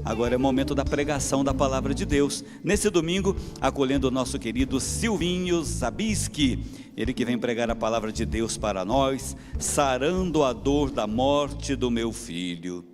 Agora é momento da pregação da palavra de Deus. Nesse domingo, acolhendo o nosso querido Silvinho Zabisky, ele que vem pregar a palavra de Deus para nós, sarando a dor da morte do meu filho.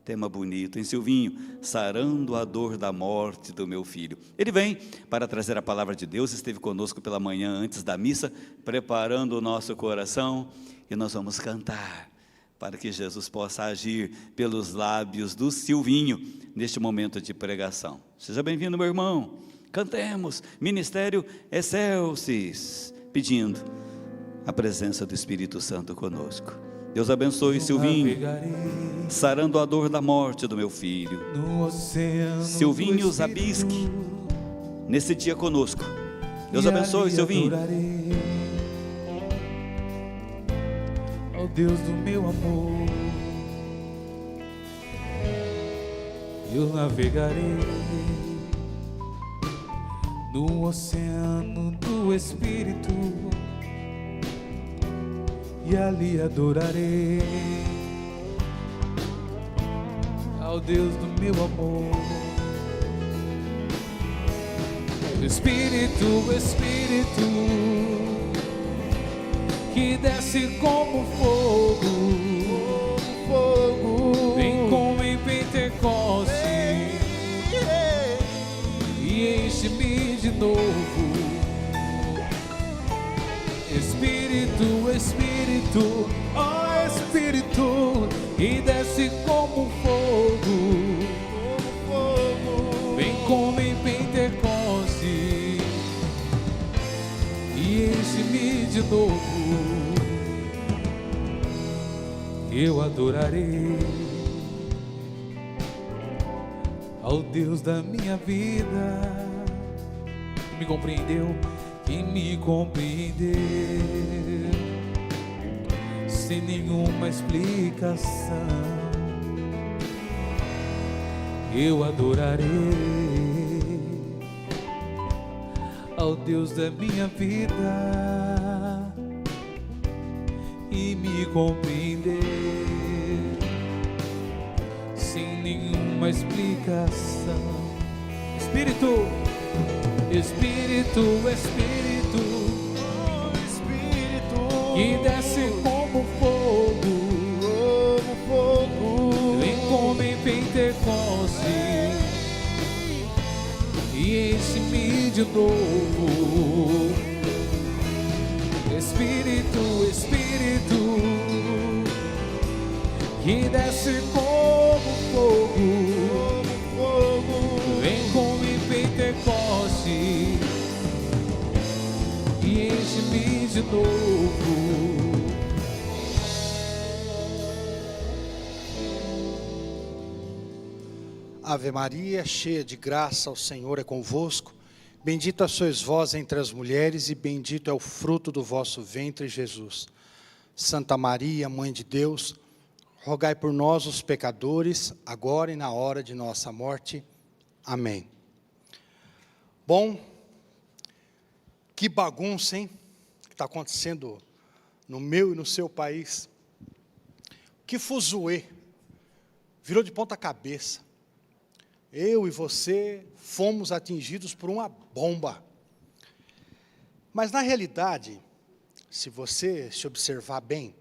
Tema bonito, hein, Silvinho? Sarando a dor da morte do meu filho. Ele vem para trazer a palavra de Deus, esteve conosco pela manhã antes da missa, preparando o nosso coração, e nós vamos cantar, para que Jesus possa agir pelos lábios do Silvinho, neste momento de pregação. Seja bem-vindo, meu irmão. Cantemos, Ministério Excelsis, pedindo a presença do Espírito Santo conosco. Deus abençoe Silvinho, sarando a dor da morte do meu filho. Silvinho Zabisky, nesse dia conosco. Deus abençoe, Silvinho. Ao Deus do meu amor, eu navegarei no oceano do Espírito e ali adorarei ao Deus do meu amor. Espírito, Espírito, que desce como fogo, vem como em Pentecoste e enche-me de novo. Espírito, Espírito, ó Espírito, que desce como fogo, vem como em Pentecoste e enche-me de novo. Eu adorarei ao Deus da minha vida, que me compreendeu, sem nenhuma explicação. Eu adorarei ao Deus da minha vida e me compreender sem nenhuma explicação. Espírito, Espírito, Espírito, que desce como fogo, vem como em Pentecoste e enche-me de novo. Espírito, Espírito, que desce como fogo, vem como em Pentecoste e enche-me de novo. Ave Maria, cheia de graça, o Senhor é convosco. Bendita sois vós entre as mulheres e bendito é o fruto do vosso ventre, Jesus. Santa Maria, Mãe de Deus, rogai por nós os pecadores, agora e na hora de nossa morte. Amém. Bom, que bagunça, hein? Que está acontecendo no meu e no seu país. Que fuzuê. Virou de ponta cabeça. Eu e você fomos atingidos por uma bomba. Mas na realidade, se você se observar bem,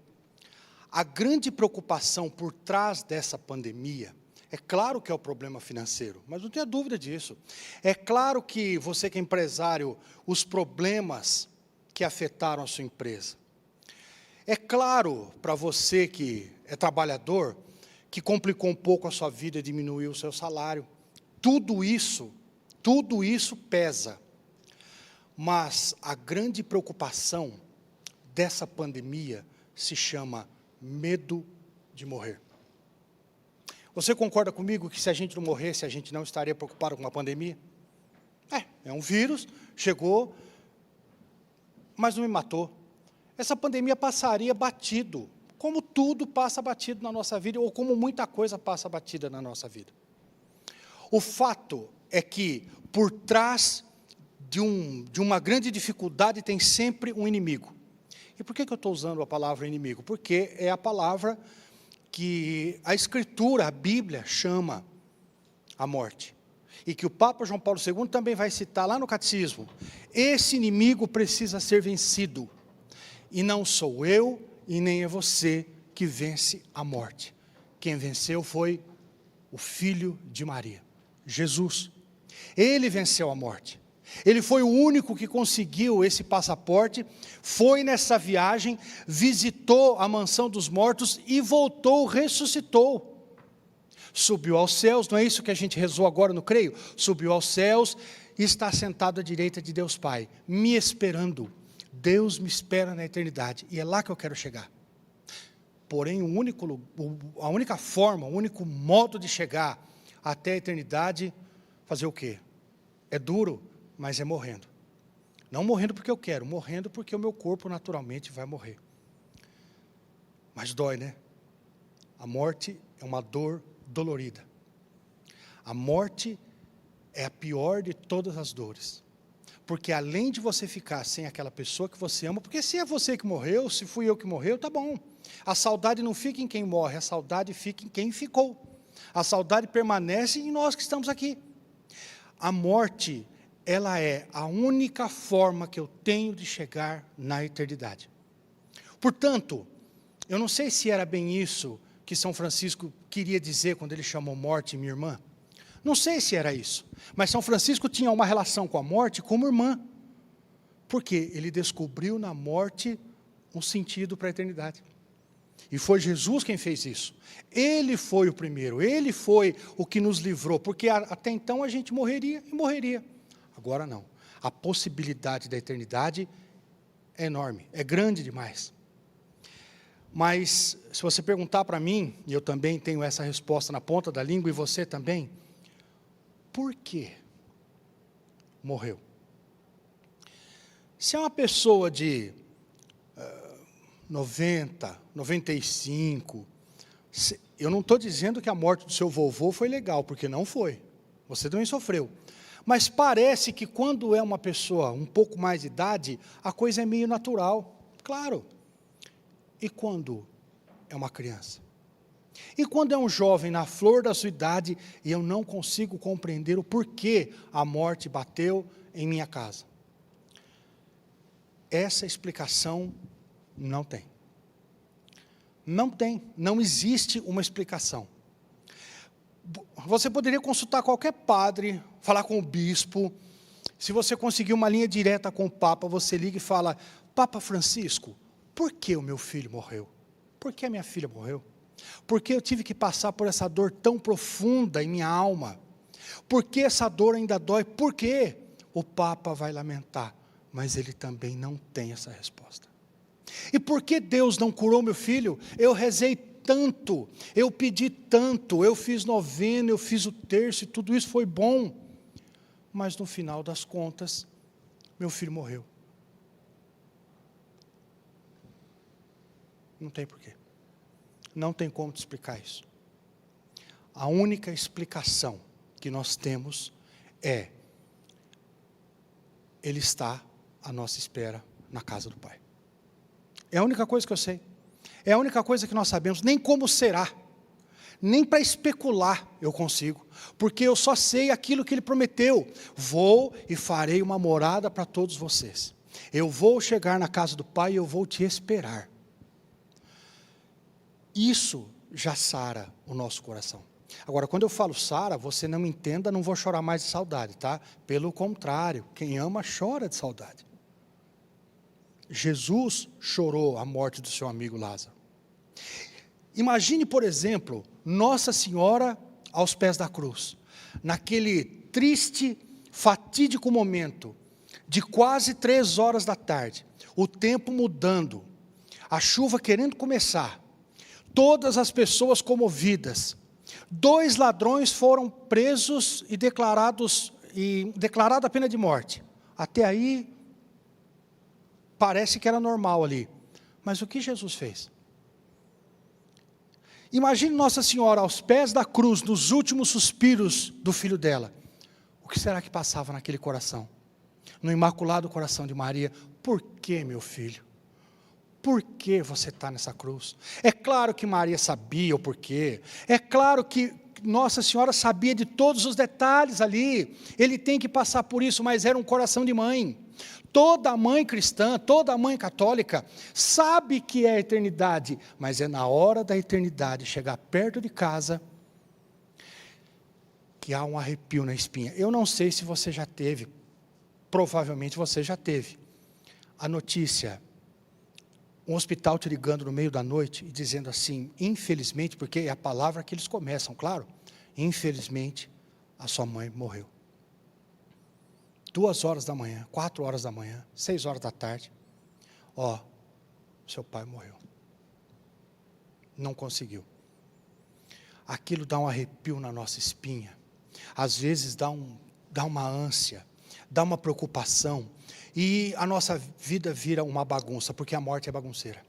a grande preocupação por trás dessa pandemia, é claro que é o problema financeiro, mas não tenha dúvida disso. É claro que você que é empresário, os problemas que afetaram a sua empresa. É claro para você que é trabalhador, que complicou um pouco a sua vida e diminuiu o seu salário. Tudo isso pesa. Mas a grande preocupação dessa pandemia se chama medo de morrer. Você concorda comigo que se a gente não morresse, a gente não estaria preocupado com a pandemia? É um vírus, chegou, mas não me matou. Essa pandemia passaria batido, como tudo passa batido na nossa vida, ou como muita coisa passa batida na nossa vida. O fato é que, por trás de uma grande dificuldade, tem sempre um inimigo. E por que eu estou usando a palavra inimigo? Porque é a palavra que a Escritura, a Bíblia, chama a morte, e que o Papa João Paulo II também vai citar lá no Catecismo, esse inimigo precisa ser vencido, e não sou eu e nem é você que vence a morte. Quem venceu foi o Filho de Maria, Jesus. Ele venceu a morte. Ele foi o único que conseguiu esse passaporte, foi nessa viagem, visitou a mansão dos mortos e voltou, ressuscitou. Subiu aos céus, não é isso que a gente rezou agora no creio? Subiu aos céus e está sentado à direita de Deus Pai, me esperando. Deus me espera na eternidade, e é lá que eu quero chegar. Porém, a única forma, o único modo de chegar até a eternidade, fazer o quê? É duro, mas é morrendo. Não morrendo porque eu quero, morrendo porque o meu corpo naturalmente vai morrer. Mas dói, né? A morte é uma dor dolorida. A morte é a pior de todas as dores. Porque além de você ficar sem aquela pessoa que você ama, porque se é você que morreu, se fui eu que morreu, tá bom. A saudade não fica em quem morre, a saudade fica em quem ficou. A saudade permanece em nós que estamos aqui. A morte, ela é a única forma que eu tenho de chegar na eternidade. Portanto, eu não sei se era bem isso que São Francisco queria dizer quando ele chamou morte minha irmã. Não sei se era isso, mas São Francisco tinha uma relação com a morte como irmã, porque ele descobriu na morte um sentido para a eternidade. E foi Jesus quem fez isso. Ele foi o primeiro, ele foi o que nos livrou, porque até então a gente morreria e morreria. Agora não. A possibilidade da eternidade é enorme, é grande demais. Mas, se você perguntar para mim, e eu também tenho essa resposta na ponta da língua, e você também, por que morreu? Se é uma pessoa de 90, 95, eu não estou dizendo que a morte do seu vovô foi legal, porque não foi, você também sofreu. Mas parece que quando é uma pessoa um pouco mais de idade, a coisa é meio natural, claro. E quando é uma criança? E quando é um jovem na flor da sua idade, e eu não consigo compreender o porquê a morte bateu em minha casa? Essa explicação não tem. Não tem, não existe uma explicação. Você poderia consultar qualquer padre, falar com o bispo. Se você conseguir uma linha direta com o Papa, você liga e fala: Papa Francisco, por que o meu filho morreu? Por que a minha filha morreu? Por que eu tive que passar por essa dor tão profunda em minha alma? Por que essa dor ainda dói? Por quê? O Papa vai lamentar, mas ele também não tem essa resposta. E por que Deus não curou meu filho? Eu rezei tanto, eu pedi tanto, eu fiz novena, eu fiz o terço, e tudo isso foi bom. Mas no final das contas, meu filho morreu. Não tem porquê. Não tem como te explicar isso. A única explicação que nós temos é: Ele está à nossa espera na casa do Pai. É a única coisa que eu sei. É a única coisa que nós sabemos. Nem como será. Nem para especular eu consigo. Porque eu só sei aquilo que Ele prometeu. Vou e farei uma morada para todos vocês. Eu vou chegar na casa do Pai e eu vou te esperar. Isso já sara o nosso coração. Agora, quando eu falo sara, você não me entenda, não vou chorar mais de saudade, tá? Pelo contrário, quem ama chora de saudade. Jesus chorou a morte do seu amigo Lázaro. Imagine, por exemplo, Nossa Senhora aos pés da cruz, naquele triste, fatídico momento, de quase 3 horas da tarde, o tempo mudando, a chuva querendo começar, todas as pessoas comovidas. 2 ladrões foram presos e declarada a pena de morte. Até aí, parece que era normal ali. Mas o que Jesus fez? Imagine Nossa Senhora aos pés da cruz, nos últimos suspiros do filho dela. O que será que passava naquele coração? No imaculado coração de Maria. Por que, meu filho? Por que você está nessa cruz? É claro que Maria sabia o porquê. É claro que Nossa Senhora sabia de todos os detalhes ali. Ele tem que passar por isso, mas era um coração de mãe. Toda mãe cristã, toda mãe católica sabe que é a eternidade, mas é na hora da eternidade, chegar perto de casa, que há um arrepio na espinha. Eu não sei se você já teve, provavelmente você já teve, a notícia, um hospital te ligando no meio da noite e dizendo assim, infelizmente, porque é a palavra que eles começam, claro, infelizmente, a sua mãe morreu. 2 horas da manhã, 4 horas da manhã, 6 horas da tarde, seu pai morreu. Não conseguiu. Aquilo dá um arrepio na nossa espinha. Às vezes dá uma ânsia, dá uma preocupação, e a nossa vida vira uma bagunça, porque a morte é bagunceira.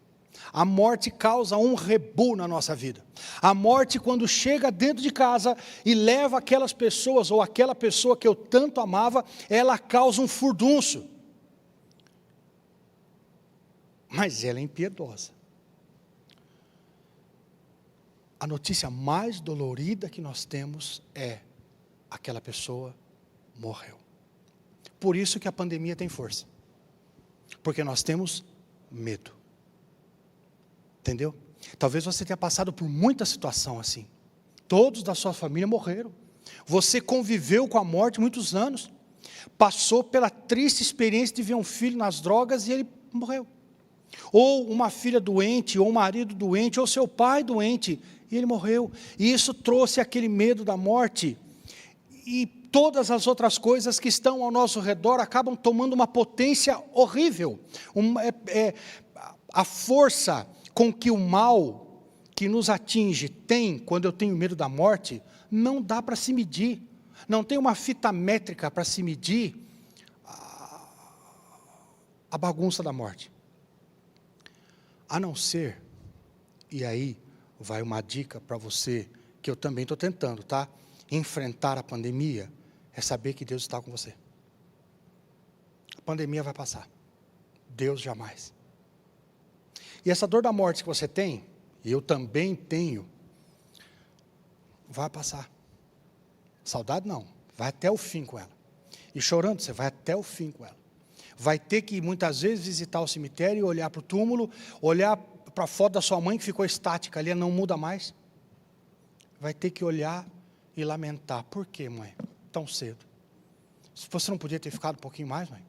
A morte causa um rebu na nossa vida. A morte, quando chega dentro de casa e leva aquelas pessoas, ou aquela pessoa que eu tanto amava, ela causa um furdunço. Mas ela é impiedosa. A notícia mais dolorida que nós temos é: aquela pessoa morreu. Por isso que a pandemia tem força. Porque nós temos medo. Entendeu? Talvez você tenha passado por muita situação assim. Todos da sua família morreram. Você conviveu com a morte muitos anos. Passou pela triste experiência de ver um filho nas drogas e ele morreu. Ou uma filha doente, ou um marido doente, ou seu pai doente, e ele morreu. E isso trouxe aquele medo da morte. E todas as outras coisas que estão ao nosso redor acabam tomando uma potência horrível. A força com que o mal que nos atinge tem, quando eu tenho medo da morte, não dá para se medir. Não tem uma fita métrica para se medir a bagunça da morte. A não ser, e aí vai uma dica para você, que eu também estou tentando, tá? Enfrentar a pandemia, é saber que Deus está com você. A pandemia vai passar. Deus jamais. E essa dor da morte que você tem, e eu também tenho, vai passar. Saudade não, vai até o fim com ela. E chorando, você vai até o fim com ela. Vai ter que muitas vezes visitar o cemitério, olhar para o túmulo, olhar para a foto da sua mãe que ficou estática ali, não muda mais. Vai ter que olhar e lamentar. Por quê, mãe? Tão cedo. Você não podia ter ficado um pouquinho mais, mãe?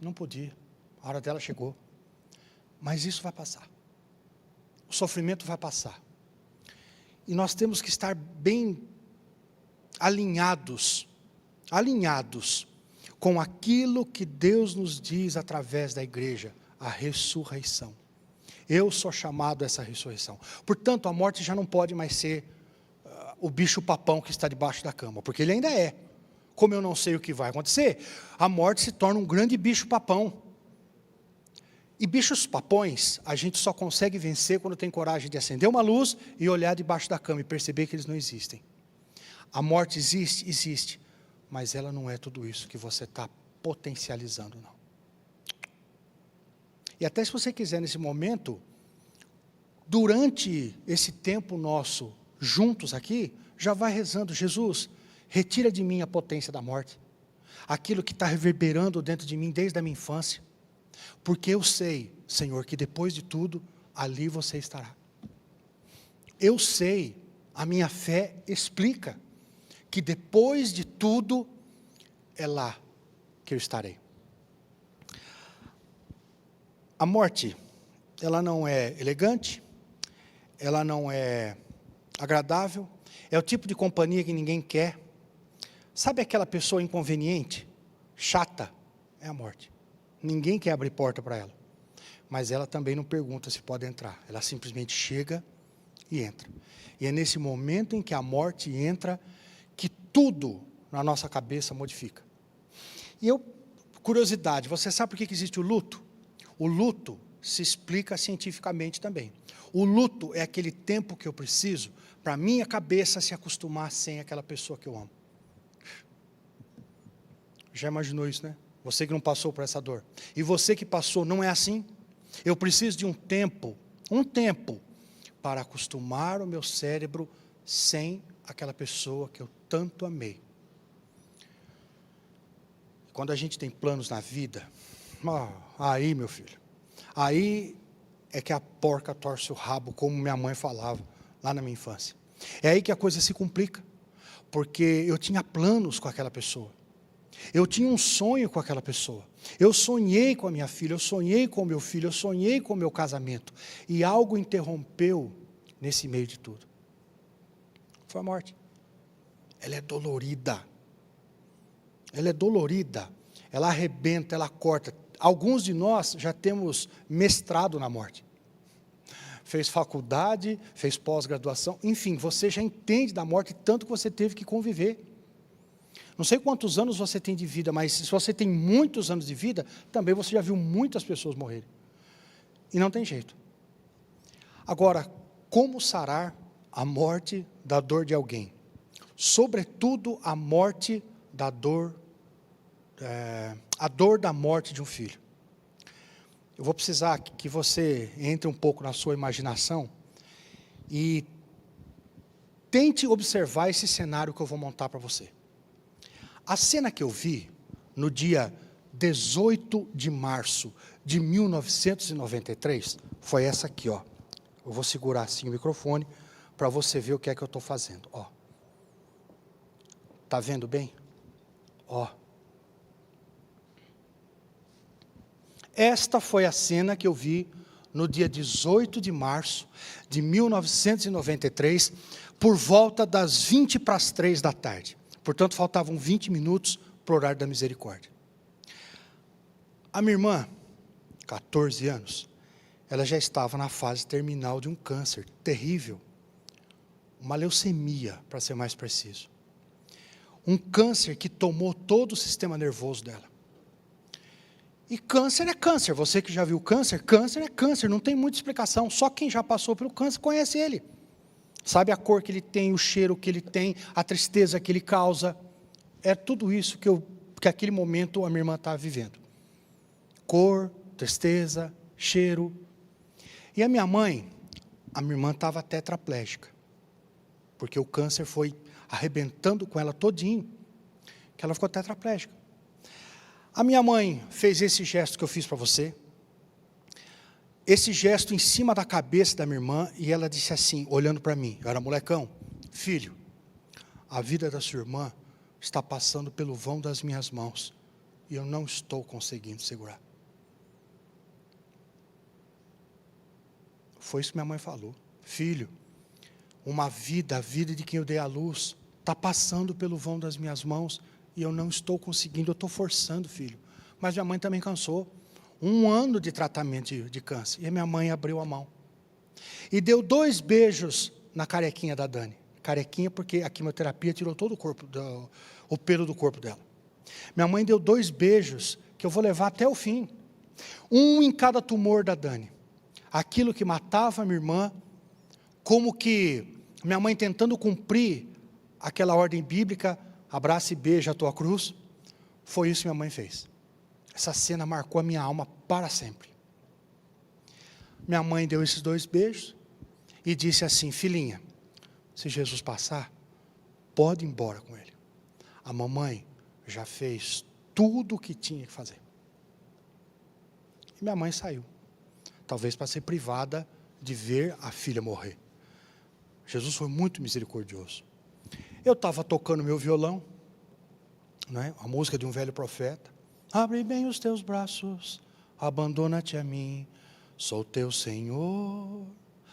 Não podia. A hora dela chegou. Mas isso vai passar. O sofrimento vai passar. E nós temos que estar bem alinhados com aquilo que Deus nos diz através da igreja, a ressurreição. Eu sou chamado a essa ressurreição. Portanto, a morte já não pode mais ser o bicho papão que está debaixo da cama, porque ele ainda é. Como eu não sei o que vai acontecer, a morte se torna um grande bicho papão. E bichos papões, a gente só consegue vencer quando tem coragem de acender uma luz e olhar debaixo da cama e perceber que eles não existem. A morte existe, existe, mas ela não é tudo isso que você está potencializando, não. E até se você quiser nesse momento, durante esse tempo nosso juntos aqui, já vai rezando: Jesus, retira de mim a potência da morte, aquilo que está reverberando dentro de mim desde a minha infância, porque eu sei, Senhor, que depois de tudo, ali você estará. Eu sei, a minha fé explica, que depois de tudo, é lá que eu estarei. A morte, ela não é elegante, ela não é agradável, é o tipo de companhia que ninguém quer. Sabe aquela pessoa inconveniente, chata? É a morte. Ninguém quer abrir porta para ela. Mas ela também não pergunta se pode entrar. Ela simplesmente chega e entra. E é nesse momento em que a morte entra, que tudo na nossa cabeça modifica. E curiosidade, você sabe por que existe o luto? O luto se explica cientificamente também. O luto é aquele tempo que eu preciso para a minha cabeça se acostumar sem aquela pessoa que eu amo. Já imaginou isso, né? Você que não passou por essa dor. E você que passou, não é assim? Eu preciso de um tempo para acostumar o meu cérebro sem aquela pessoa que eu tanto amei. Quando a gente tem planos na vida, aí, meu filho, aí é que a porca torce o rabo, como minha mãe falava lá na minha infância. É aí que a coisa se complica, porque eu tinha planos com aquela pessoa. Eu tinha um sonho com aquela pessoa. Eu sonhei com a minha filha, eu sonhei com o meu filho, eu sonhei com o meu casamento. E algo interrompeu nesse meio de tudo. Foi a morte. Ela é dolorida. Ela é dolorida. Ela arrebenta, ela corta. Alguns de nós já temos mestrado na morte. Fez faculdade, fez pós-graduação. Enfim, você já entende da morte tanto que você teve que conviver. Não sei quantos anos você tem de vida, mas se você tem muitos anos de vida, também você já viu muitas pessoas morrerem. E não tem jeito. Agora, como sarar a morte da dor de alguém? Sobretudo a morte da dor, a dor da morte de um filho. Eu vou precisar que você entre um pouco na sua imaginação e tente observar esse cenário que eu vou montar para você. A cena que eu vi no dia 18 de março de 1993 foi essa aqui, ó. Eu vou segurar assim o microfone para você ver o que é que eu estou fazendo, ó. Tá vendo bem? Ó. Esta foi a cena que eu vi no dia 18 de março de 1993, por volta das 2:20 da tarde. Portanto, faltavam 20 minutos para o horário da misericórdia. A minha irmã, 14 anos, ela já estava na fase terminal de um câncer terrível. Uma leucemia, para ser mais preciso. Um câncer que tomou todo o sistema nervoso dela. E câncer é câncer. Você que já viu câncer é câncer, não tem muita explicação. Só quem já passou pelo câncer conhece ele. Sabe a cor que ele tem, o cheiro que ele tem, a tristeza que ele causa. É tudo isso que aquele momento a minha irmã estava vivendo. Cor, tristeza, cheiro. E a minha irmã estava tetraplégica. Porque o câncer foi arrebentando com ela todinho, que ela ficou tetraplégica. A minha mãe fez esse gesto que eu fiz para você. Esse gesto em cima da cabeça da minha irmã, e ela disse assim, olhando para mim, eu era molecão: filho, a vida da sua irmã está passando pelo vão das minhas mãos, e eu não estou conseguindo segurar. Foi isso que minha mãe falou. Filho, a vida de quem eu dei à luz, está passando pelo vão das minhas mãos, e eu não estou conseguindo, eu estou forçando, filho. Mas minha mãe também cansou. 1 ano de tratamento de câncer. E a minha mãe abriu a mão. E deu 2 beijos na carequinha da Dani. Carequinha porque a quimioterapia tirou todo o pelo do corpo dela. Minha mãe deu 2 beijos que eu vou levar até o fim. 1 em cada tumor da Dani. Aquilo que matava a minha irmã, como que minha mãe tentando cumprir aquela ordem bíblica, abraça e beija a tua cruz, foi isso que minha mãe fez. Essa cena marcou a minha alma para sempre. Minha mãe deu esses 2 beijos e disse assim: filhinha, se Jesus passar, pode ir embora com ele. A mamãe já fez tudo o que tinha que fazer. E minha mãe saiu. Talvez para ser privada de ver a filha morrer. Jesus foi muito misericordioso. Eu estava tocando meu violão, né, a música de um velho profeta. Abre bem os teus braços, abandona-te a mim, sou teu Senhor.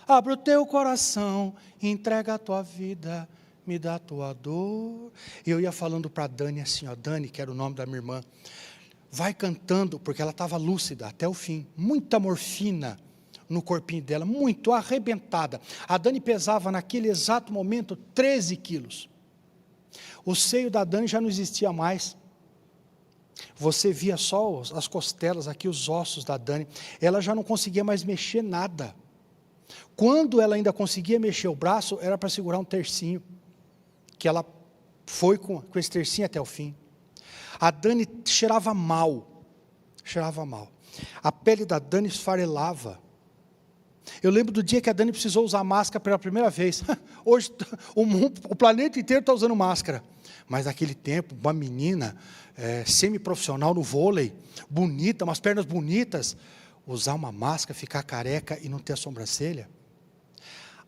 Abre o teu coração, entrega a tua vida, me dá a tua dor. E eu ia falando para Dani assim, ó, Dani, que era o nome da minha irmã, vai cantando, porque ela estava lúcida até o fim, muita morfina no corpinho dela, muito arrebentada. A Dani pesava naquele exato momento 13 quilos. O seio da Dani já não existia mais. Você via só as costelas aqui, os ossos da Dani. Ela já não conseguia mais mexer nada. Quando ela ainda conseguia mexer o braço, era para segurar um tercinho. Que ela foi com esse tercinho até o fim. A Dani cheirava mal. Cheirava mal. A pele da Dani esfarelava. Eu lembro do dia que a Dani precisou usar máscara pela primeira vez. Hoje o planeta inteiro está usando máscara. Mas naquele tempo, uma menina semi-profissional no vôlei, bonita, umas pernas bonitas, usar uma máscara, ficar careca e não ter a sobrancelha.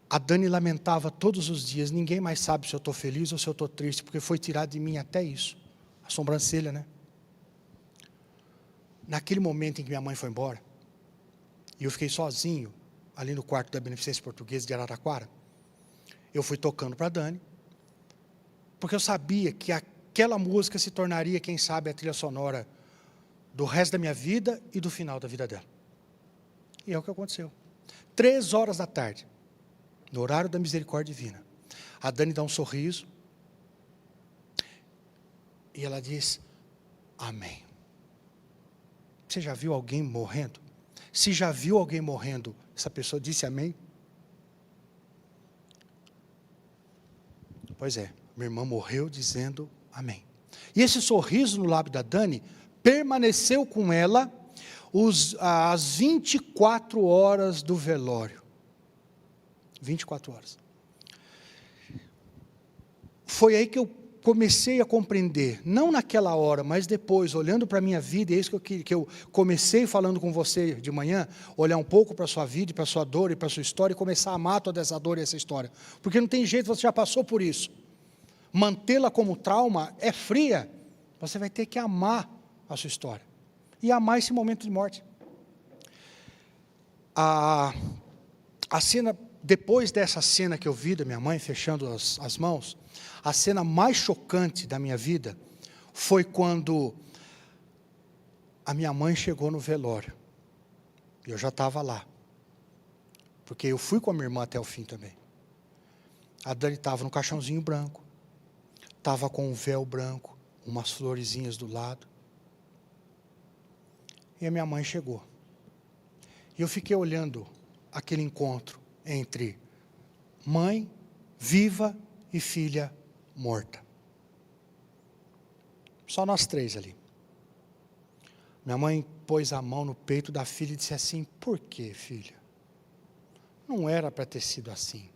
A Dani lamentava todos os dias, ninguém mais sabe se eu estou feliz ou se eu estou triste, porque foi tirado de mim até isso, a sobrancelha, né? Naquele momento em que minha mãe foi embora, e eu fiquei sozinho, ali no quarto da Beneficência Portuguesa de Araraquara, eu fui tocando para a Dani, porque eu sabia que aquela música se tornaria, quem sabe, a trilha sonora do resto da minha vida e do final da vida dela. E é o que aconteceu. 3h da tarde, no horário da misericórdia divina, a Dani dá um sorriso, e ela diz, amém. Você já viu alguém morrendo? Se já viu alguém morrendo, essa pessoa disse amém? Pois é, minha irmã morreu dizendo amém. E esse sorriso no lábio da Dani permaneceu com ela as 24 horas do velório. 24 horas. Foi aí que eu comecei a compreender, não naquela hora, mas depois, olhando para a minha vida, é isso que eu comecei falando com você de manhã, olhar um pouco para a sua vida, para a sua dor e para a sua história, e começar a amar toda essa dor e essa história, porque não tem jeito, você já passou por isso. Mantê-la como trauma é fria, você vai ter que amar a sua história, e amar esse momento de morte. A cena, depois dessa cena que eu vi da minha mãe fechando as mãos, a cena mais chocante da minha vida foi quando a minha mãe chegou no velório. Eu já estava lá, porque eu fui com a minha irmã até o fim também. A Dani estava no caixãozinho branco, estava com um véu branco, umas florezinhas do lado. E a minha mãe chegou. E eu fiquei olhando aquele encontro entre mãe viva e filha morta. Só nós três ali. Minha mãe pôs a mão no peito da filha e disse assim, por quê, filha? Não era para ter sido assim.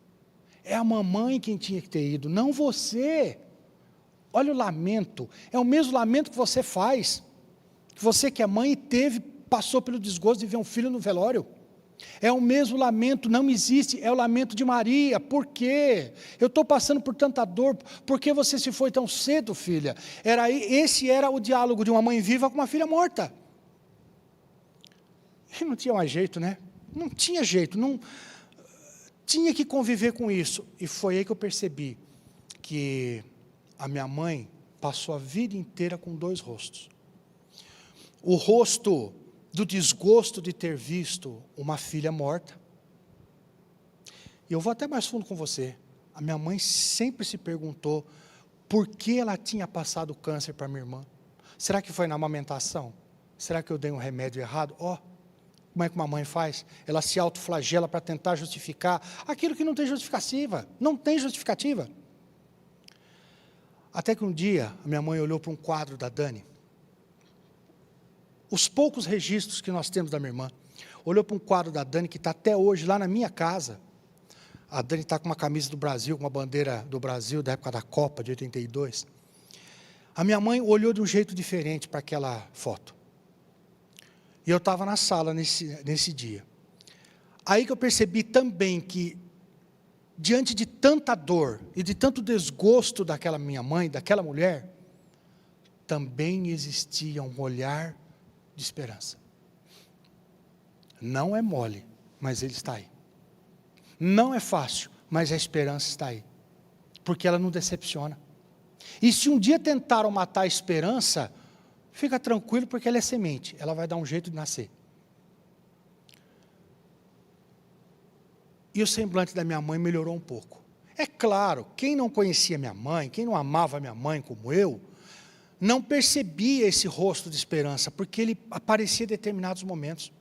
É a mamãe quem tinha que ter ido, não você. Olha o lamento, é o mesmo lamento que você faz. Que você que é mãe passou pelo desgosto de ver um filho no velório. É o mesmo lamento, não existe, é o lamento de Maria. Por quê? Eu estou passando por tanta dor, por que você se foi tão cedo, filha? Esse era o diálogo de uma mãe viva com uma filha morta. E não tinha mais jeito, né? Não tinha jeito, não tinha que conviver com isso. E foi aí que eu percebi que a minha mãe passou a vida inteira com 2 rostos. O rosto do desgosto de ter visto uma filha morta. E eu vou até mais fundo com você. A minha mãe sempre se perguntou por que ela tinha passado câncer para minha irmã. Será que foi na amamentação? Será que eu dei um remédio errado? Como é que uma mãe faz? Ela se autoflagela para tentar justificar aquilo que não tem justificativa. Não tem justificativa. Até que um dia, a minha mãe olhou para um quadro da Dani. Os poucos registros que nós temos da minha irmã, olhou para um quadro da Dani, que está até hoje lá na minha casa. A Dani está com uma camisa do Brasil, com uma bandeira do Brasil, da época da Copa, de 82. A minha mãe olhou de um jeito diferente para aquela foto. E eu estava na sala nesse dia. Aí que eu percebi também que, diante de tanta dor e de tanto desgosto daquela minha mãe, daquela mulher, também existia um olhar de esperança. Não é mole, mas ele está aí. Não é fácil, mas a esperança está aí. Porque ela não decepciona. E se um dia tentaram matar a esperança, fica tranquilo porque ela é semente. Ela vai dar um jeito de nascer. E o semblante da minha mãe melhorou um pouco. É claro, quem não conhecia minha mãe, quem não amava minha mãe como eu, não percebia esse rosto de esperança, porque ele aparecia em determinados momentos.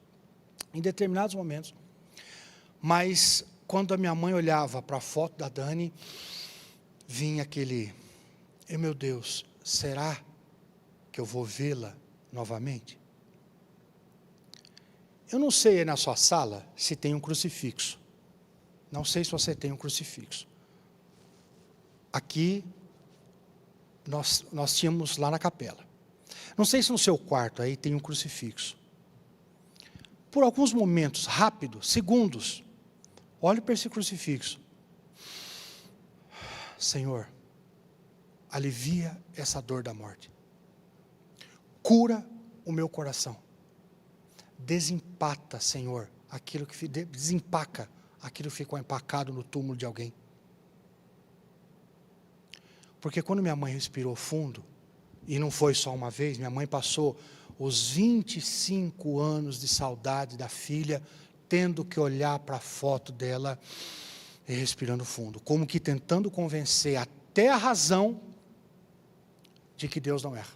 Mas, quando a minha mãe olhava para a foto da Dani, vinha aquele, meu Deus, será que eu vou vê-la novamente? Eu não sei aí na sua sala se tem um crucifixo. Não sei se você tem um crucifixo. Aqui, nós tínhamos lá na capela. Não sei se no seu quarto aí tem um crucifixo. Por alguns momentos, rápidos, segundos, olhe para esse crucifixo. Senhor, alivia essa dor da morte. Cura o meu coração. Desempata, Senhor, desempaca aquilo que ficou empacado no túmulo de alguém. Porque quando minha mãe respirou fundo, e não foi só uma vez, minha mãe passou os 25 anos de saudade da filha, tendo que olhar para a foto dela e respirando fundo, como que tentando convencer até a razão de que Deus não erra,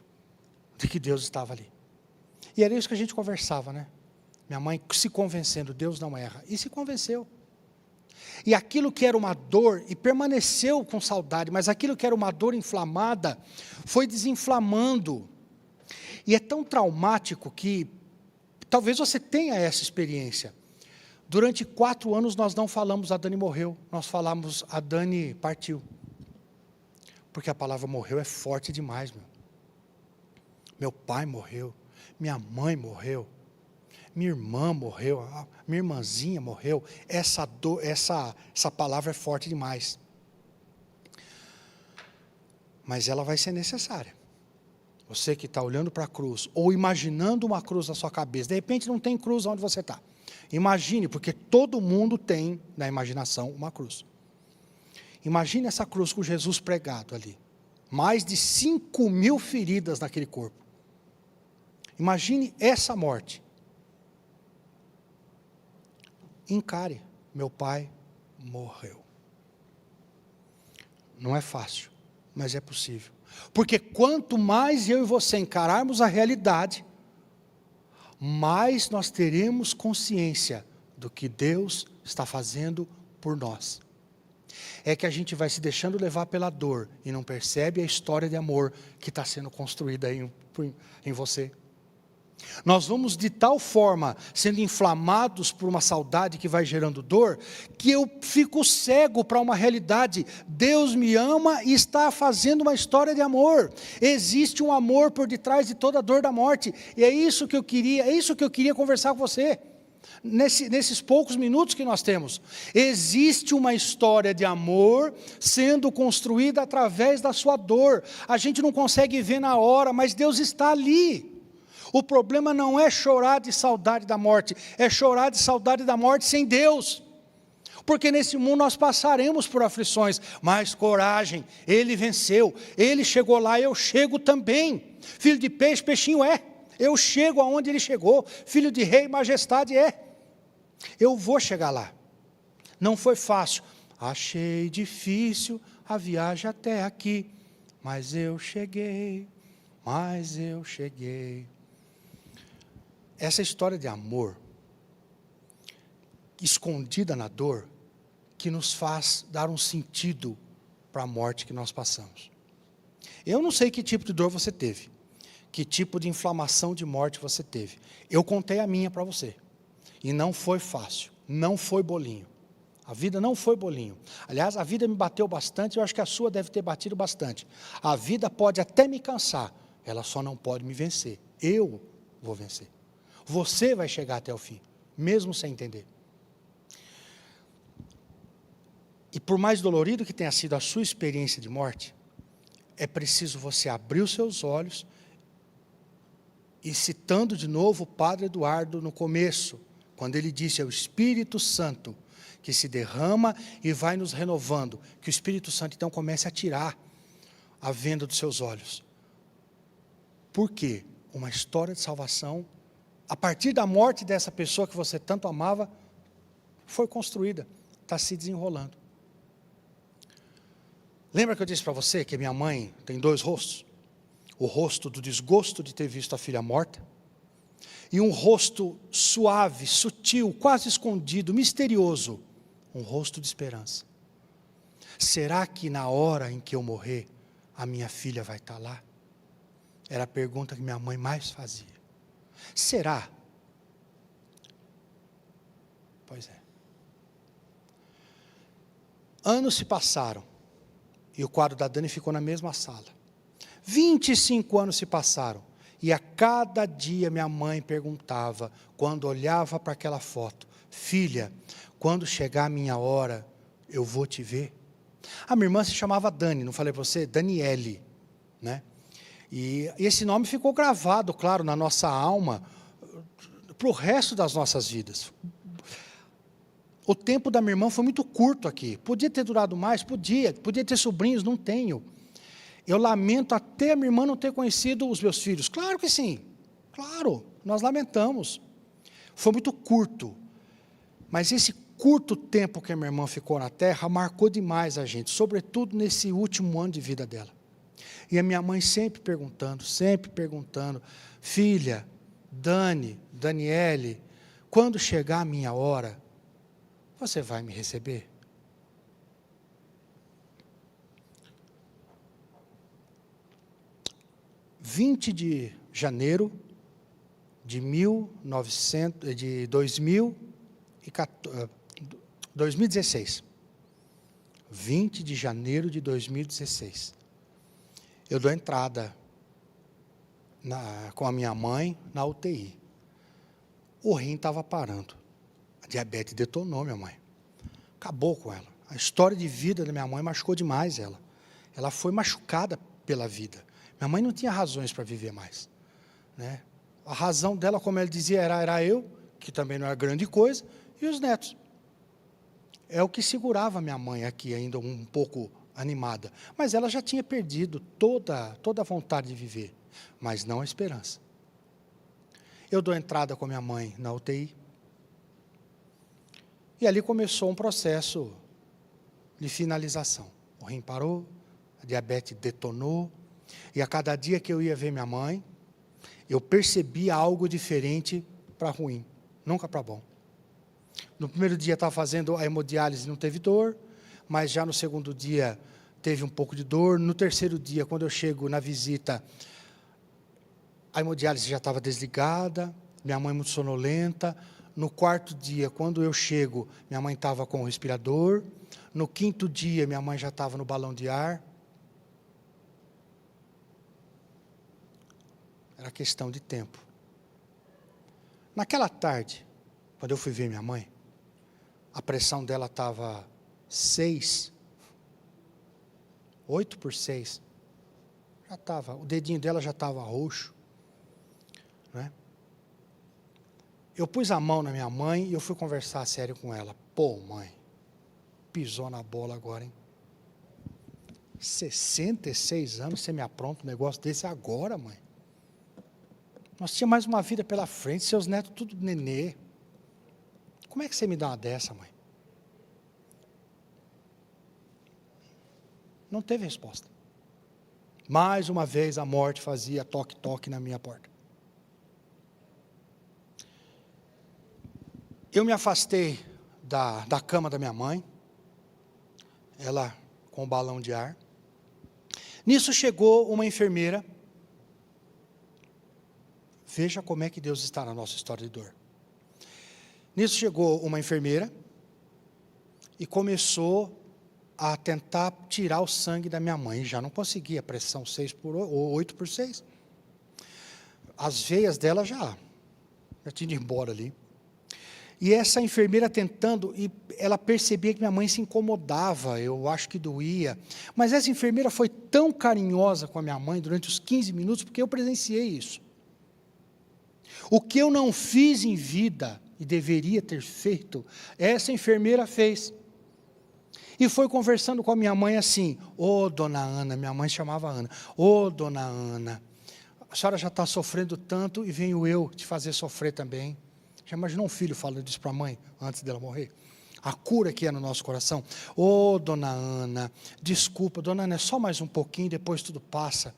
de que Deus estava ali. E era isso que a gente conversava, né? Minha mãe se convencendo, Deus não erra, e se convenceu. E aquilo que era uma dor, e permaneceu com saudade, mas aquilo que era uma dor inflamada, foi desinflamando. E é tão traumático que, talvez você tenha essa experiência. Durante 4 anos nós não falamos a Dani morreu, nós falamos a Dani partiu. Porque a palavra morreu é forte demais, meu. Meu pai morreu, minha mãe morreu, minha irmã morreu, minha irmãzinha morreu. Essa palavra é forte demais. Mas ela vai ser necessária. Você que está olhando para a cruz, ou imaginando uma cruz na sua cabeça, de repente não tem cruz onde você está. Imagine, porque todo mundo tem na imaginação uma cruz. Imagine essa cruz com Jesus pregado ali. Mais de 5.000 feridas naquele corpo. Imagine essa morte. Encare, meu pai morreu. Não é fácil, mas é possível. Porque quanto mais eu e você encararmos a realidade, mais nós teremos consciência do que Deus está fazendo por nós. É que a gente vai se deixando levar pela dor e não percebe a história de amor que está sendo construída em você. Nós vamos de tal forma sendo inflamados por uma saudade que vai gerando dor, que eu fico cego para uma realidade. Deus me ama e está fazendo uma história de amor. Existe um amor por detrás de toda a dor da morte. E é isso que eu queria conversar com você. Nesses poucos minutos que nós temos, existe uma história de amor sendo construída através da sua dor. A gente não consegue ver na hora, mas Deus está ali. O problema não é chorar de saudade da morte, é chorar de saudade da morte sem Deus. Porque nesse mundo nós passaremos por aflições, mas coragem, Ele venceu, Ele chegou lá, eu chego também. Filho de peixe, peixinho é. Eu chego aonde Ele chegou. Filho de rei, majestade é. Eu vou chegar lá. Não foi fácil. Achei difícil a viagem até aqui, mas eu cheguei. Essa história de amor, escondida na dor, que nos faz dar um sentido para a morte que nós passamos. Eu não sei que tipo de dor você teve, que tipo de inflamação de morte você teve. Eu contei a minha para você, e não foi fácil, não foi bolinho. A vida não foi bolinho. Aliás, a vida me bateu bastante, eu acho que a sua deve ter batido bastante. A vida pode até me cansar, ela só não pode me vencer. Eu vou vencer. Você vai chegar até o fim, mesmo sem entender. E por mais dolorido que tenha sido a sua experiência de morte, é preciso você abrir os seus olhos e, citando de novo o Padre Eduardo no começo, quando ele disse: é o Espírito Santo que se derrama e vai nos renovando, que o Espírito Santo então comece a tirar a venda dos seus olhos. Por quê? Uma história de salvação, a partir da morte dessa pessoa que você tanto amava, foi construída, está se desenrolando. Lembra que eu disse para você que minha mãe tem 2 rostos? O rosto do desgosto de ter visto a filha morta, e um rosto suave, sutil, quase escondido, misterioso, um rosto de esperança. Será que na hora em que eu morrer, a minha filha vai estar lá? Era a pergunta que minha mãe mais fazia. Será Pois é. Anos se passaram, e o quadro da Dani ficou na mesma sala. 25 anos se passaram, e a cada dia minha mãe perguntava, quando olhava para aquela foto: filha, quando chegar a minha hora, eu vou te ver? A minha irmã se chamava Dani, não falei para você? Daniele, né? E esse nome ficou gravado, claro, na nossa alma, para o resto das nossas vidas. O tempo da minha irmã foi muito curto aqui. Podia ter durado mais? Podia ter sobrinhos, não tenho. Eu lamento até a minha irmã não ter conhecido os meus filhos. Claro que sim, claro, nós lamentamos. Foi muito curto. Mas esse curto tempo que a minha irmã ficou na terra marcou demais a gente, sobretudo nesse último ano de vida dela. E a minha mãe sempre perguntando, filha, Dani, Daniele, quando chegar a minha hora, você vai me receber? (20 de janeiro de 2016. 20 de janeiro de 2016. Eu dou entrada com a minha mãe na UTI. O rim estava parando. A diabetes detonou minha mãe. Acabou com ela. A história de vida da minha mãe machucou demais ela. Ela foi machucada pela vida. Minha mãe não tinha razões para viver mais, né? A razão dela, como ela dizia, era eu, que também não era grande coisa, e os netos. É o que segurava minha mãe aqui, ainda um pouco animada. Mas ela já tinha perdido toda a vontade de viver, mas não a esperança. Eu dou entrada com a minha mãe na UTI. E ali começou um processo de finalização. O rim parou, a diabetes detonou, e a cada dia que eu ia ver minha mãe, eu percebia algo diferente para ruim, nunca para bom. No primeiro dia estava fazendo a hemodiálise, não teve dor, mas já no segundo dia teve um pouco de dor. No terceiro dia, quando eu chego na visita, a hemodiálise já estava desligada, minha mãe muito sonolenta. No quarto dia, quando eu chego, minha mãe estava com o respirador. No quinto dia, minha mãe já estava no balão de ar. Era questão de tempo. Naquela tarde, quando eu fui ver minha mãe, a pressão dela estava 6, 8 por 6. Já estava, o dedinho dela já estava roxo, né? Eu pus a mão na minha mãe e eu fui conversar sério com ela. Pô, mãe, pisou na bola agora, hein? 66 anos, você me apronta um negócio desse agora, mãe? Nós tínhamos mais uma vida pela frente, seus netos tudo nenê. Como é que você me dá uma dessa, mãe? Não teve resposta. Mais uma vez a morte fazia toque-toque na minha porta. Eu me afastei da cama da minha mãe, ela com o balão de ar. Nisso chegou uma enfermeira. Veja como é que Deus está na nossa história de dor. Nisso chegou uma enfermeira e começou a tentar tirar o sangue da minha mãe. Já não conseguia, pressão 6 por 8 por 6. As veias dela já tinha ido embora ali. E essa enfermeira tentando, e ela percebia que minha mãe se incomodava, eu acho que doía. Mas essa enfermeira foi tão carinhosa com a minha mãe durante os 15 minutos, porque eu presenciei isso. O que eu não fiz em vida, e deveria ter feito, essa enfermeira fez. E foi conversando com a minha mãe assim: ô dona Ana, minha mãe chamava Ana, ô dona Ana, a senhora já está sofrendo tanto e venho eu te fazer sofrer também. Já imaginou um filho falando isso para a mãe, antes dela morrer? A cura que é no nosso coração. Ô dona Ana, desculpa, dona Ana, é só mais um pouquinho, depois tudo passa.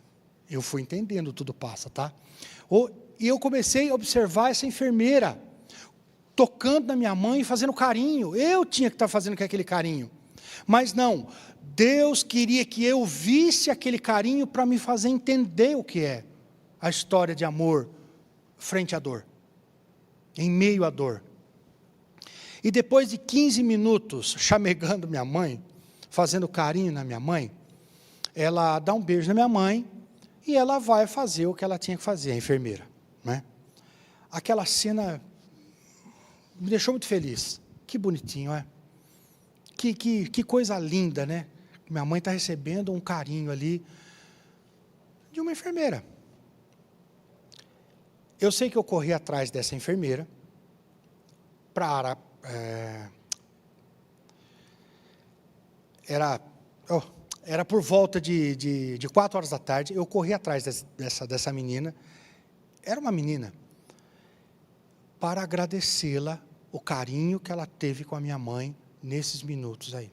Eu fui entendendo, tudo passa, tá? E eu comecei a observar essa enfermeira, tocando na minha mãe e fazendo carinho. Eu tinha que estar fazendo aquele carinho. Mas não, Deus queria que eu visse aquele carinho para me fazer entender o que é a história de amor frente à dor, em meio à dor. E depois de 15 minutos chamegando minha mãe, fazendo carinho na minha mãe, ela dá um beijo na minha mãe e ela vai fazer o que ela tinha que fazer, a enfermeira, né? Aquela cena me deixou muito feliz. Que bonitinho, é? Que coisa linda, né? Minha mãe está recebendo um carinho ali de uma enfermeira. Eu sei que eu corri atrás dessa enfermeira para... Era por volta de 4 horas da tarde, eu corri atrás dessa menina, era uma menina, para agradecê-la o carinho que ela teve com a minha mãe nesses minutos aí.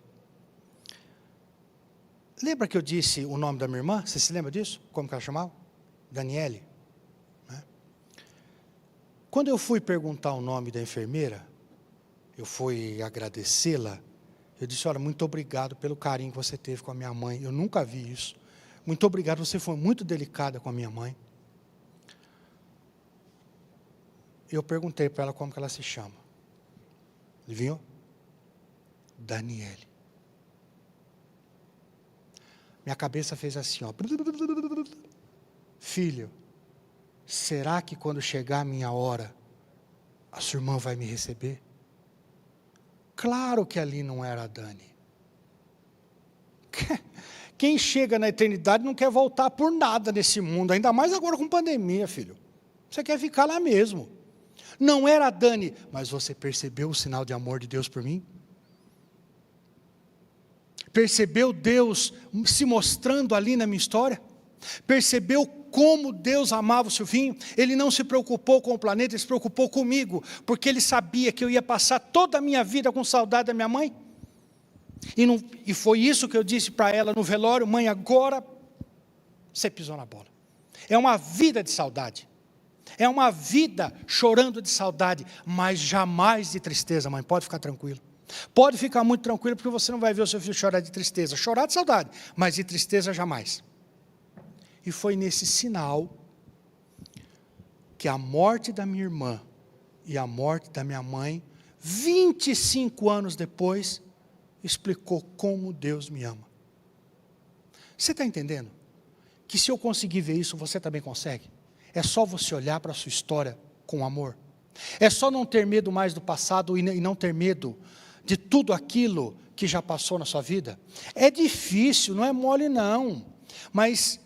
Lembra que eu disse o nome da minha irmã? Você se lembra disso? Como que ela chamava? Daniele. Né? Quando eu fui perguntar o nome da enfermeira, eu fui agradecê-la, eu disse, olha, muito obrigado pelo carinho que você teve com a minha mãe. Eu nunca vi isso. Muito obrigado, você foi muito delicada com a minha mãe. Eu perguntei para ela como que ela se chama. Viu? Daniele. Minha cabeça fez assim, ó. Filho, será que quando chegar a minha hora, a sua irmã vai me receber? Claro que ali não era a Dani. Quem chega na eternidade não quer voltar por nada nesse mundo, ainda mais agora com pandemia, filho. Você quer ficar lá mesmo. Não era a Dani, mas você percebeu o sinal de amor de Deus por mim? Percebeu Deus se mostrando ali na minha história? Percebeu como Deus amava o Silvinho? Ele não se preocupou com o planeta, ele se preocupou comigo, porque ele sabia que eu ia passar toda a minha vida com saudade da minha mãe. E foi isso que eu disse para ela no velório: mãe, agora você pisou na bola. É uma vida de saudade. É uma vida chorando de saudade, mas jamais de tristeza, mãe, pode ficar tranquilo. Pode ficar muito tranquilo, porque você não vai ver o seu filho chorar de tristeza. Chorar de saudade, mas de tristeza jamais. E foi nesse sinal que a morte da minha irmã e a morte da minha mãe, 25 anos depois, explicou como Deus me ama. Você está entendendo? Que se eu conseguir ver isso, você também consegue? É só você olhar para a sua história com amor. É só não ter medo mais do passado e não ter medo de tudo aquilo que já passou na sua vida. É difícil, não é mole não. Mas,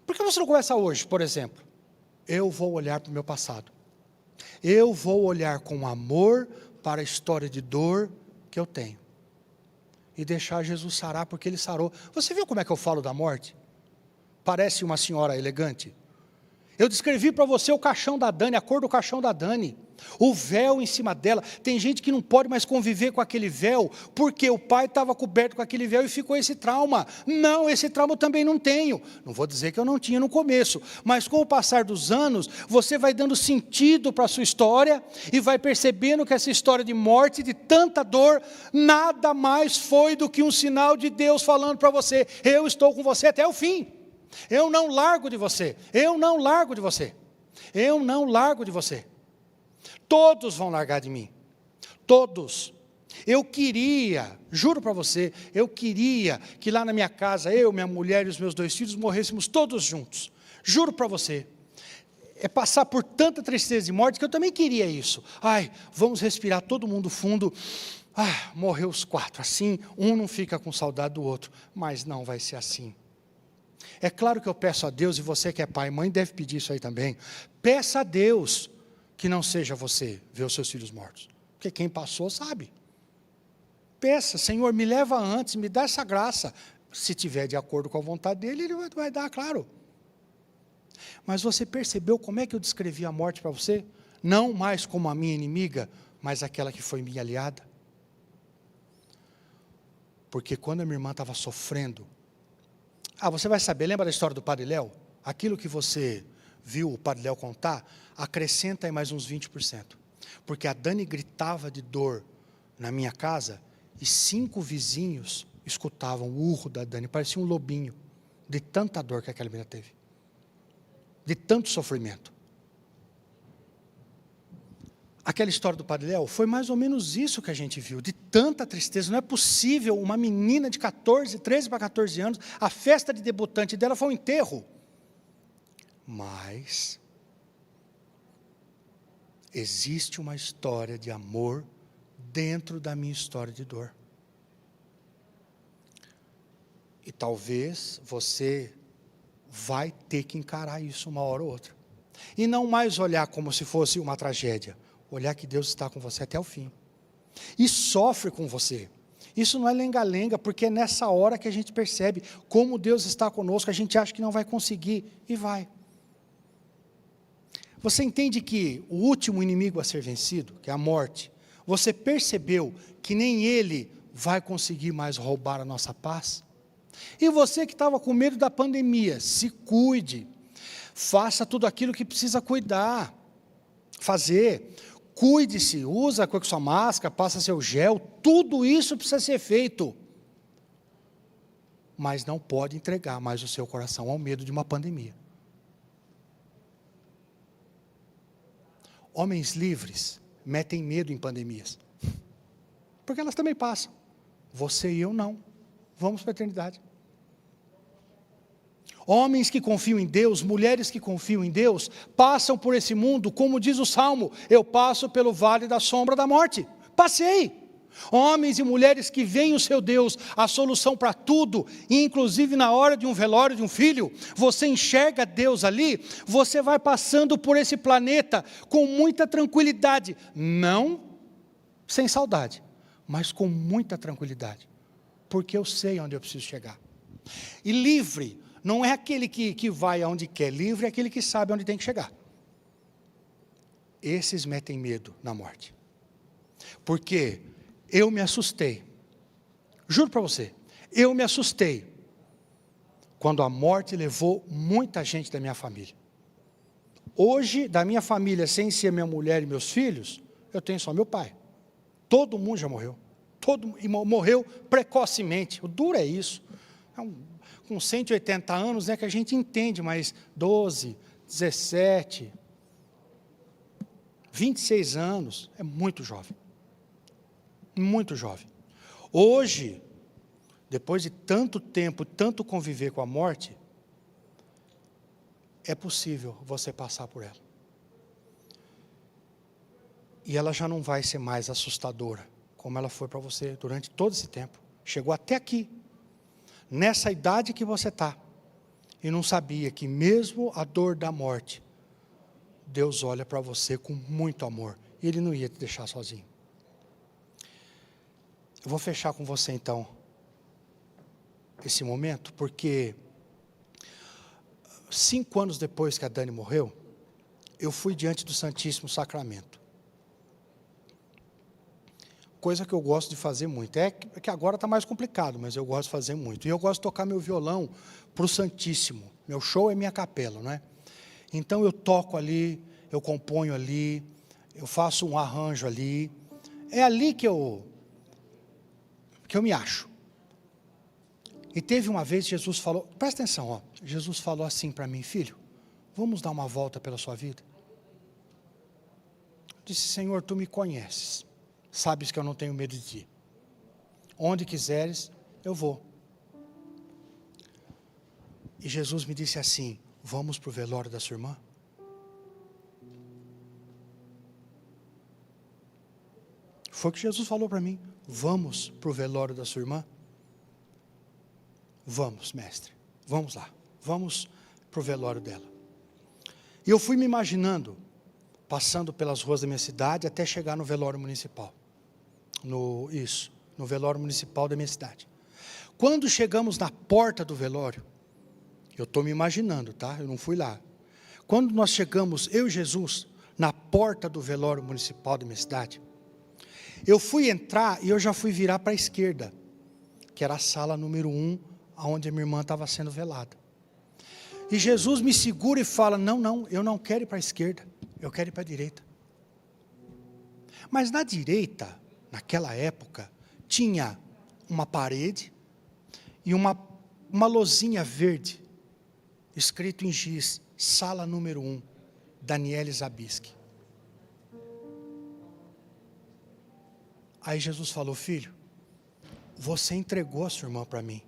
por que você não começa hoje, por exemplo? Eu vou olhar para o meu passado. Eu vou olhar com amor para a história de dor que eu tenho. E deixar Jesus sarar, porque Ele sarou. Você viu como é que eu falo da morte? Parece uma senhora elegante. Eu descrevi para você o caixão da Dani, a cor do caixão da Dani, o véu em cima dela. Tem gente que não pode mais conviver com aquele véu, porque o pai estava coberto com aquele véu e ficou esse trauma. Não, esse trauma eu também não tenho. Não vou dizer que eu não tinha no começo, mas com o passar dos anos, você vai dando sentido para a sua história, e vai percebendo que essa história de morte, de tanta dor, nada mais foi do que um sinal de Deus falando para você: eu estou com você até o fim. Eu não largo de você, eu não largo de você, eu não largo de você. Todos vão largar de mim, todos. Eu queria, juro para você, eu queria que lá na minha casa, eu, minha mulher e os meus 2 filhos morrêssemos todos juntos. Juro para você. É passar por tanta tristeza e morte que eu também queria isso. Ai, vamos respirar todo mundo fundo. Morreu os 4, assim um não fica com saudade do outro. Mas não vai ser assim. É claro que eu peço a Deus, e você que é pai e mãe deve pedir isso aí também. Peça a Deus que não seja você ver os seus filhos mortos. Porque quem passou sabe. Peça: Senhor, me leva antes, me dá essa graça. Se tiver de acordo com a vontade dele, Ele vai dar, claro. Mas você percebeu como é que eu descrevi a morte para você? Não mais como a minha inimiga, mas aquela que foi minha aliada. Porque quando a minha irmã estava sofrendo, você vai saber, lembra da história do Padre Léo? Aquilo que você viu o Padre Léo contar, acrescenta aí mais uns 20%. Porque a Dani gritava de dor na minha casa, e 5 vizinhos escutavam o urro da Dani, parecia um lobinho, de tanta dor que aquela menina teve, de tanto sofrimento. aquela história do Padre Léo, foi mais ou menos isso que a gente viu, de tanta tristeza. Não é possível uma menina de 13 para 14 anos, a festa de debutante dela foi um enterro. Mas existe uma história de amor dentro da minha história de dor. E talvez você vai ter que encarar isso uma hora ou outra. E não mais olhar como se fosse uma tragédia. Olhar que Deus está com você até o fim. E sofre com você. Isso não é lenga-lenga, porque é nessa hora que a gente percebe como Deus está conosco. A gente acha que não vai conseguir, e vai. Você entende que o último inimigo a ser vencido, que é a morte, você percebeu que nem ele vai conseguir mais roubar a nossa paz? E você que estava com medo da pandemia, se cuide. Faça tudo aquilo que precisa cuidar, fazer. Cuide-se, usa com a sua máscara, passa seu gel, tudo isso precisa ser feito. Mas não pode entregar mais o seu coração ao medo de uma pandemia. Homens livres metem medo em pandemias, porque elas também passam. Você e eu não. Vamos para a eternidade. Homens que confiam em Deus, mulheres que confiam em Deus, passam por esse mundo, como diz o Salmo, eu passo pelo vale da sombra da morte. Passei. Homens e mulheres que veem o seu Deus, a solução para tudo, e inclusive na hora de um velório de um filho, você enxerga Deus ali, você vai passando por esse planeta com muita tranquilidade, não sem saudade, mas com muita tranquilidade, porque eu sei onde eu preciso chegar. E livre não é aquele que vai aonde quer, livre é aquele que sabe onde tem que chegar. Esses metem medo na morte, porque eu me assustei, juro para você, eu me assustei, quando a morte levou muita gente da minha família. Hoje, da minha família, sem ser minha mulher e meus filhos, eu tenho só meu pai. Todo mundo já morreu, e morreu precocemente, o duro é isso, com 180 anos, que a gente entende, mas 12, 17, 26 anos, é muito jovem. Muito jovem. Hoje, depois de tanto tempo, tanto conviver com a morte, é possível você passar por ela. E ela já não vai ser mais assustadora, como ela foi para você durante todo esse tempo. Chegou até aqui, nessa idade que você está, e não sabia que mesmo a dor da morte, Deus olha para você com muito amor, e Ele não ia te deixar sozinho. Eu vou fechar com você então, esse momento, porque 5 anos depois que a Dani morreu, eu fui diante do Santíssimo Sacramento. Coisa que eu gosto de fazer muito, é que agora está mais complicado, mas eu gosto de fazer muito. E eu gosto de tocar meu violão para o Santíssimo. Meu show é minha capela, não é? Então eu toco ali, eu componho ali, eu faço um arranjo ali. É ali que eu me acho. E teve uma vez, Jesus falou, presta atenção, ó, Jesus falou assim para mim, filho, vamos dar uma volta pela sua vida? Eu disse, Senhor, tu me conheces, sabes que eu não tenho medo de ti. Onde quiseres, eu vou. E Jesus me disse assim, vamos para o velório da sua irmã? Foi o que Jesus falou para mim. Vamos para o velório da sua irmã? Vamos, mestre, vamos lá, vamos para o velório dela. E eu fui me imaginando, passando pelas ruas da minha cidade, até chegar no velório municipal. No velório municipal da minha cidade. Quando chegamos na porta do velório, eu estou me imaginando, tá? Eu não fui lá. Quando nós chegamos, eu e Jesus, na porta do velório municipal da minha cidade, eu fui entrar e eu já fui virar para a esquerda, que era a sala número 1, onde a minha irmã estava sendo velada. E Jesus me segura e fala, não, eu não quero ir para a esquerda, eu quero ir para a direita. Mas na direita, naquela época, tinha uma parede e uma lousinha verde, escrito em giz, sala número 1, Daniele Zabisky. Aí Jesus falou: filho, você entregou a sua irmã para mim,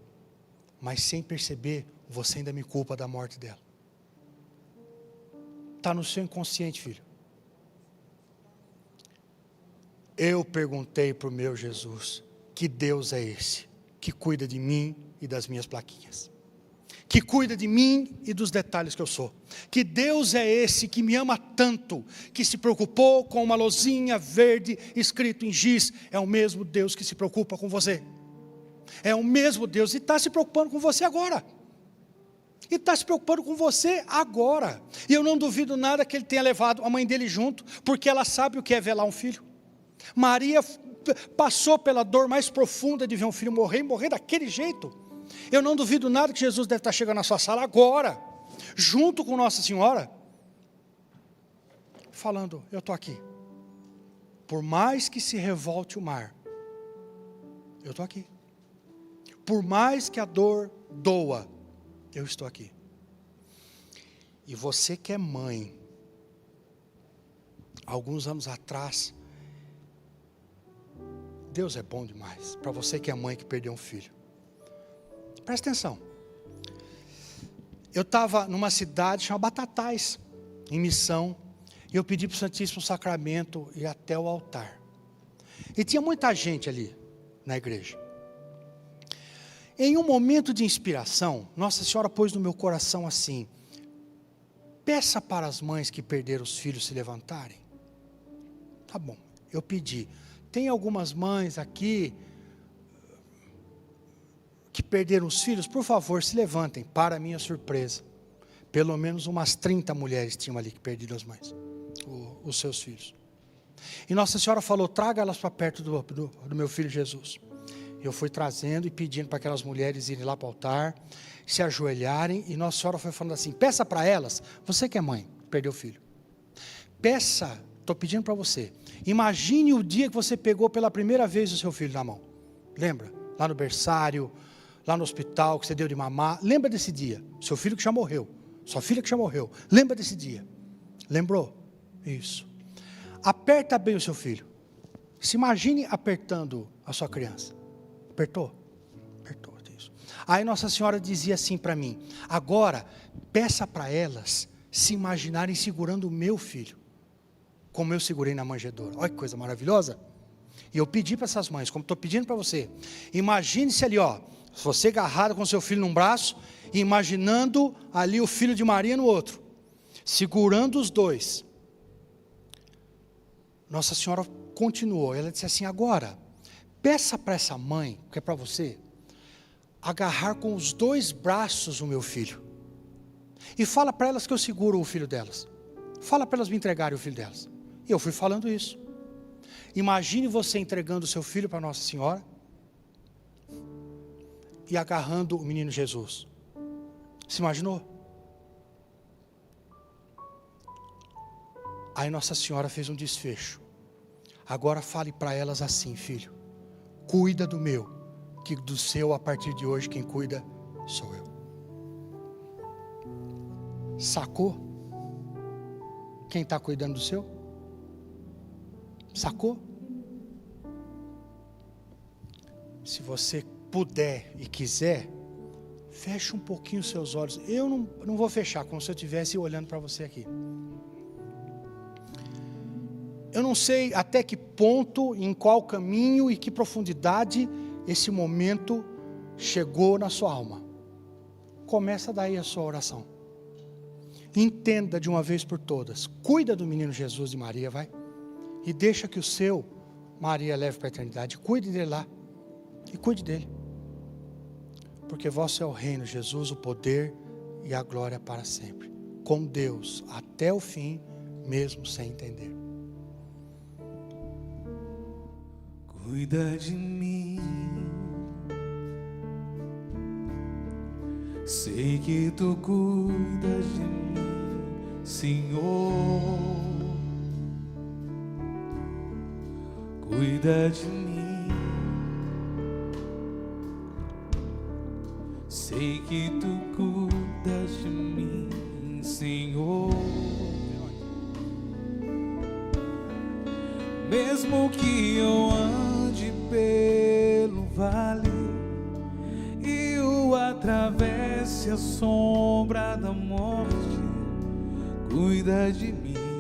mas sem perceber, você ainda me culpa da morte dela. Está no seu inconsciente, filho. Eu perguntei para o meu Jesus: que Deus é esse que cuida de mim e das minhas plaquinhas, que cuida de mim e dos detalhes que eu sou? Que Deus é esse que me ama tanto, que se preocupou com uma lozinha verde escrito em giz? É o mesmo Deus que se preocupa com você. É o mesmo Deus, e está se preocupando com você agora. E está se preocupando com você agora. E eu não duvido nada que ele tenha levado a mãe dele junto, porque ela sabe o que é velar um filho. Maria passou pela dor mais profunda de ver um filho morrer, e morrer daquele jeito. Eu não duvido nada que Jesus deve estar chegando na sua sala agora, junto com Nossa Senhora, falando: eu estou aqui. Por mais que se revolte o mar, eu estou aqui. Por mais que a dor doa, eu estou aqui. E você que é mãe, alguns anos atrás, Deus é bom demais. Para você que é mãe que perdeu um filho, presta atenção. Eu estava numa cidade chamada Batatais, em missão, e eu pedi para o Santíssimo Sacramento ir até o altar. E tinha muita gente ali na igreja. Em um momento de inspiração, Nossa Senhora pôs no meu coração assim: peça para as mães que perderam os filhos se levantarem. Tá bom, eu pedi. Tem algumas mães aqui que perderam os filhos, por favor, se levantem. Para minha surpresa, pelo menos umas 30 mulheres tinham ali que perderam as mães, os seus filhos. E Nossa Senhora falou: traga elas para perto do meu filho Jesus. Eu fui trazendo e pedindo para aquelas mulheres irem lá para o altar, se ajoelharem, e Nossa Senhora foi falando assim: peça para elas, você que é mãe, perdeu o filho, peça, estou pedindo para você, imagine o dia que você pegou pela primeira vez o seu filho na mão. Lembra? Lá no berçário, lá no hospital, que você deu de mamar. Lembra desse dia? Seu filho que já morreu, sua filha que já morreu. Lembra desse dia? Lembrou? Isso. Aperta bem o seu filho. Se imagine apertando a sua criança. Apertou? Apertou, isso. Aí Nossa Senhora dizia assim para mim: agora, peça para elas se imaginarem segurando o meu filho, como eu segurei na manjedoura. Olha que coisa maravilhosa. E eu pedi para essas mães, como estou pedindo para você, imagine-se ali, ó, você agarrado com seu filho num braço, e imaginando ali o filho de Maria no outro, segurando os dois. Nossa Senhora continuou, ela disse assim: agora, peça para essa mãe, que é para você, agarrar com os dois braços o meu filho, e fala para elas que eu seguro o filho delas, fala para elas me entregarem o filho delas. E eu fui falando isso. Imagine você entregando o seu filho para Nossa Senhora, e agarrando o menino Jesus. Se imaginou? Aí Nossa Senhora fez um desfecho: agora fale para elas assim: filho, cuida do meu, que do seu a partir de hoje quem cuida sou eu. Sacou? Quem está cuidando do seu? Sacou? Se você puder e quiser, feche um pouquinho os seus olhos. Eu não vou fechar, como se eu estivesse olhando para você aqui. Eu não sei até que ponto, em qual caminho e que profundidade esse momento chegou na sua alma. Começa daí a sua oração. Entenda de uma vez por todas. Cuida do menino Jesus e Maria, vai. E deixa que o seu Maria leve para a eternidade. Cuide dele lá. E cuide dele. Porque vosso é o reino, Jesus, o poder e a glória para sempre. Com Deus até o fim, mesmo sem entender. Cuida de mim, sei que tu cuidas de mim, Senhor. Cuida de mim, sei que tu cuidas de mim, Senhor. Mesmo que eu ande pelo vale e eu atravesse a sombra da morte, cuida de mim.